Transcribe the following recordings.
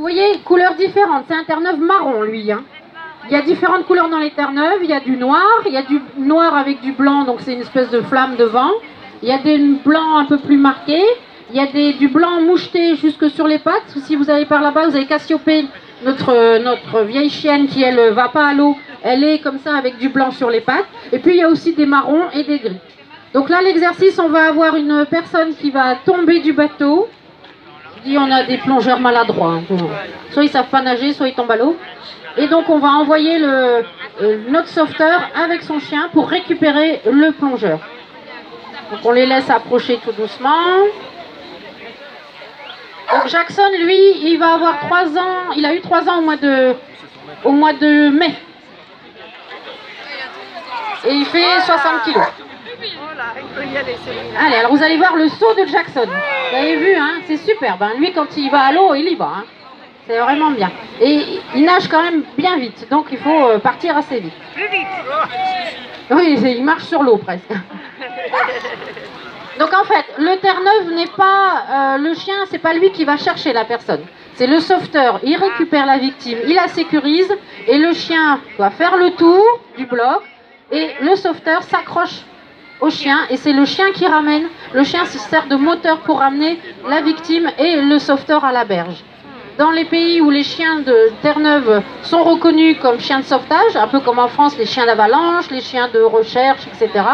voyez, couleurs différentes. C'est un Terre-Neuve marron, lui. Hein. Il y a différentes couleurs dans les Terre-Neuve. Il y a du noir avec du blanc, donc c'est une espèce de flamme devant. Il y a des blancs un peu plus marqués. Il y a du blanc moucheté jusque sur les pattes. Si vous allez par là-bas, vous avez Cassiopée, notre vieille chienne qui, elle, va pas à l'eau. Elle est comme ça avec du blanc sur les pattes. Et puis, il y a aussi des marrons et des gris. Donc là, l'exercice, on va avoir une personne qui va tomber du bateau. Je dis, on a des plongeurs maladroits. Hein. Soit ils savent pas nager, soit ils tombent à l'eau. Et donc, on va envoyer notre sauveteur avec son chien pour récupérer le plongeur. Donc, on les laisse approcher tout doucement. Donc, Jackson, lui, il va avoir 3 ans. Il a eu 3 ans au mois de mai. Et il fait 60 kilos. Allez, alors vous allez voir le saut de Jackson. Vous avez vu, hein, c'est superbe. Hein. Lui, quand il va à l'eau, il y va. Hein. C'est vraiment bien. Et il nage quand même bien vite. Donc, il faut partir assez vite. Plus vite. Oui, il marche sur l'eau presque. Donc, en fait, le Terre-Neuve n'est pas... le chien, c'est pas lui qui va chercher la personne. C'est le sauveteur. Il récupère la victime, il la sécurise. Et le chien doit faire le tour du bloc. Et le sauveteur s'accroche au chien et c'est le chien qui ramène. Le chien se sert de moteur pour ramener la victime et le sauveteur à la berge. Dans les pays où les chiens de Terre-Neuve sont reconnus comme chiens de sauvetage, un peu comme en France les chiens d'avalanche, les chiens de recherche, etc.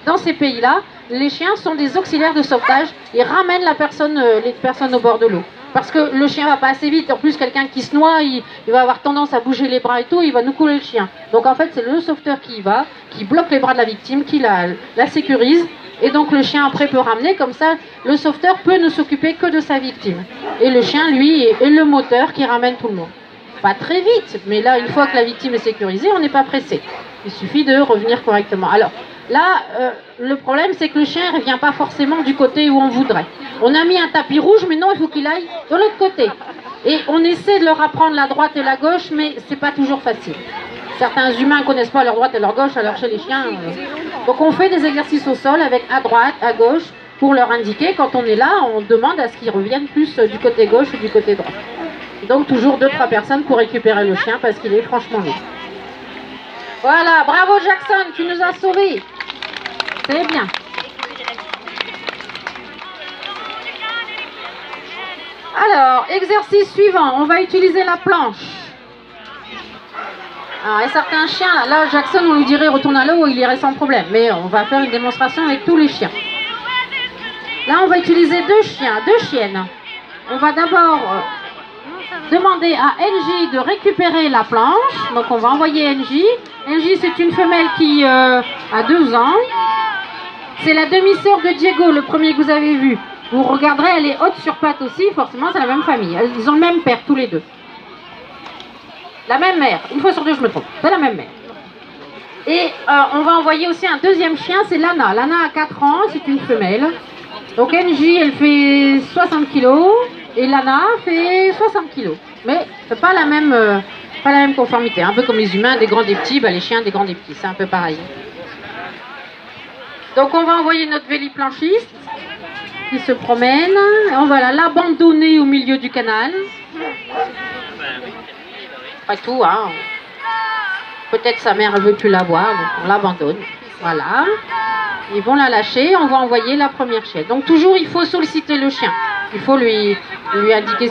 Dans ces pays-là, les chiens sont des auxiliaires de sauvetage. Ils ramènent les personnes au bord de l'eau. Parce que le chien va pas assez vite. En plus, quelqu'un qui se noie, il va avoir tendance à bouger les bras et tout, il va nous couler le chien. Donc en fait, c'est le sauveteur qui y va, qui bloque les bras de la victime, qui la sécurise. Et donc le chien après peut ramener, comme ça, le sauveteur peut ne s'occuper que de sa victime. Et le chien, lui, est le moteur qui ramène tout le monde. Pas très vite, mais là, une fois que la victime est sécurisée, on n'est pas pressé. Il suffit de revenir correctement. Alors, là, le problème, c'est que le chien ne revient pas forcément du côté où on voudrait. On a mis un tapis rouge, mais non, il faut qu'il aille de l'autre côté. Et on essaie de leur apprendre la droite et la gauche, mais c'est pas toujours facile. Certains humains ne connaissent pas leur droite et leur gauche, alors chez les chiens... Donc on fait des exercices au sol avec à droite, à gauche, pour leur indiquer. Quand on est là, on demande à ce qu'ils reviennent plus du côté gauche ou du côté droit. Donc toujours 2-3 personnes pour récupérer le chien, parce qu'il est franchement lourd. Voilà, bravo Jackson, tu nous as sauvés. C'est bien. Alors, exercice suivant, on va utiliser la planche. Alors, il y a certains chiens, là Jackson, on lui dirait retourne à l'eau, il irait sans problème. Mais on va faire une démonstration avec tous les chiens. Là, on va utiliser 2 chiennes. On va d'abord demander à NJ de récupérer la planche. Donc, on va envoyer NJ. NJ, c'est une femelle qui a 2 ans. C'est la demi-sœur de Diego, le premier que vous avez vu. Vous regarderez, elle est haute sur pattes aussi, forcément, c'est la même famille. Ils ont le même père, tous les 2. La même mère. Une fois sur 2, je me trompe. C'est la même mère. Et on va envoyer aussi un 2e chien, c'est Lana. Lana a 4 ans, c'est une femelle. Donc NJ, elle fait 60 kilos et Lana fait 60 kilos. Mais c'est pas la même conformité. Un peu comme les humains, des grands, des petits, les chiens, des grands, des petits. C'est un peu pareil. Donc on va envoyer notre véliplanchiste qui se promène. On va l'abandonner au milieu du canal. Après tout, hein. Peut-être sa mère ne veut plus la voir, donc on l'abandonne. Voilà. Ils vont la lâcher, on va envoyer la première chienne. Donc toujours, il faut solliciter le chien. Il faut lui indiquer